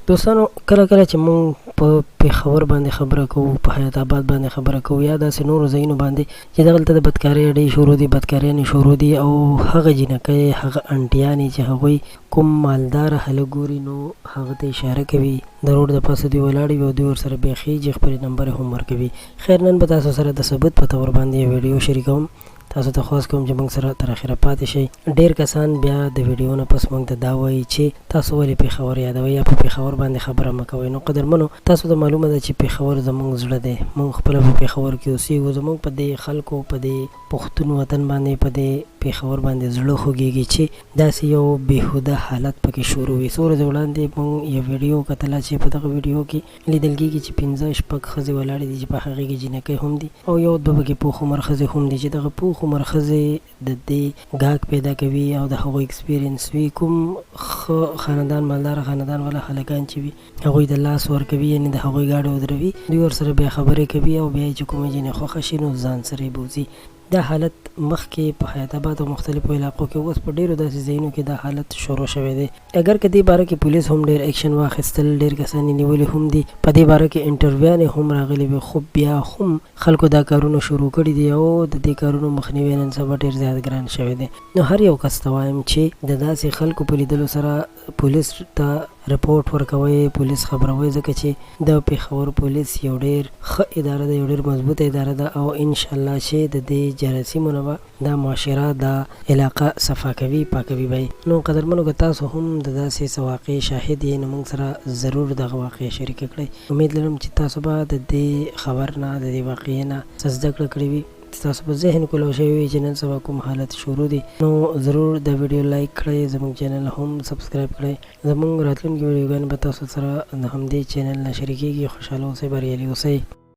دوستانو کله کله چې مونږ په پېښور باندې خبره کوو، په حیات آباد باندې خبره کوو، یا داسې نورو ځایونو باندې چې دغلته د بدکارۍ اډې شروع دي، بدکاریانې شروع دي، او هغه جینکۍ، هغه انټیانې چې هغوی کوم مالداره هلک ګوري نو هغه ته اشاره کوي، د روډ د پاسه دوی ولاړ وي او دوی ورسره بیخیږي، خپلې نمبر هم ورکوي. خیر نن به تاسو سره د ثبوت په طور باندې یو ویډیو شریکوم. تاسو ته خواست کوم چې موږ سره تر اخره پاتې شئ. ډېر کسان بیا د ویډیو نه پس موږ ته دا وایي چې تاسو ولې پېښور یادوئ یا په پېښور باندې خبره مه کوئ. نو قدرمنو، تاسو ته معلومه ده چې پېښور زموږ زړه دی، موږ خپله په پېښور کې اوسېږو، زموږ په دې خلکو، په دې پښتون وطن باندې، په دې پېښور باندې زړه خوږېږي چې داسې یو بېهوده حالت پکې شروع وي. څو ورځې وړاندې موږ یو ویډیو کتله چې په دغه ویډیو کې لیدل کېږي چې 15-16 ښځې ولاړې دي چې په هغې کې جینکۍ هم دي او یو دوه پکې پوخ عمر ښځې هم دي چې دغه پوخ عمر ښځې د دې ګاګ پیدا کوي او د هغوی اکسپیرینس وي. کوم ښه خاندان، مالداره خاندان والا هلکان چې وي هغوی د لاس ورکوي، یعنې د هغوی ګاډې ودروي، دوی ورسره بیا خبرې کوي او بیا یې چې کومه جینۍ خوښه شي نو ځان سره یې بوځي. دا حالت مخکې په حیات آباد او مختلفو علاقو کې، اوس په ډېرو داسې ځایونو کې دا حالت شروع شوی دی. اگر که دې باره کې پولیس هم ډېر ایکشن واخیستل، ډېر کسان یې نیولي هم دي، په دې باره کې انټرویوانې هم راغلي وي، خو بیا هم خلکو دا کارونه شروع کړي دي او د دې کارونو مخنیوی نن سبا ډېر زیات ګران شوی دی. نو هر یو کس ته وایم چې د داسې خلکو په لیدلو سره پولیس ته رپورټ ورکوئ، پولیس خبروئ، ځکه چې د پېښور پولیس یو ډېر ښه اداره ده، یو ډېر مضبوطه اداره ده او انشاءالله چې د دې جراثیمو نه به دا معاشره، دا علاقه صفا کوي، پاکوي به یې. نو قدرمنو، که تاسو هم د داسې څه واقعې شاهد یې نو موږ سره ضرور دغه واقعې شریکه کړئ. امید لرم چې تاسو به د دې خبر نه، د دې واقعې نه څه زده کړه کړې وي، تاسو په ذهن کې لو شوی وي چې نن سبا کوم حالت شروع دي. نو ضرور د ویډیو لایک کړئ، زموږ چینل هم سبسکرایب کړئ. زموږ راتلونکي ویډیوګانې به تاسو سره د همدې چینل نه شریکېږي. خوشحاله اوسئ، بریالي اوسئ.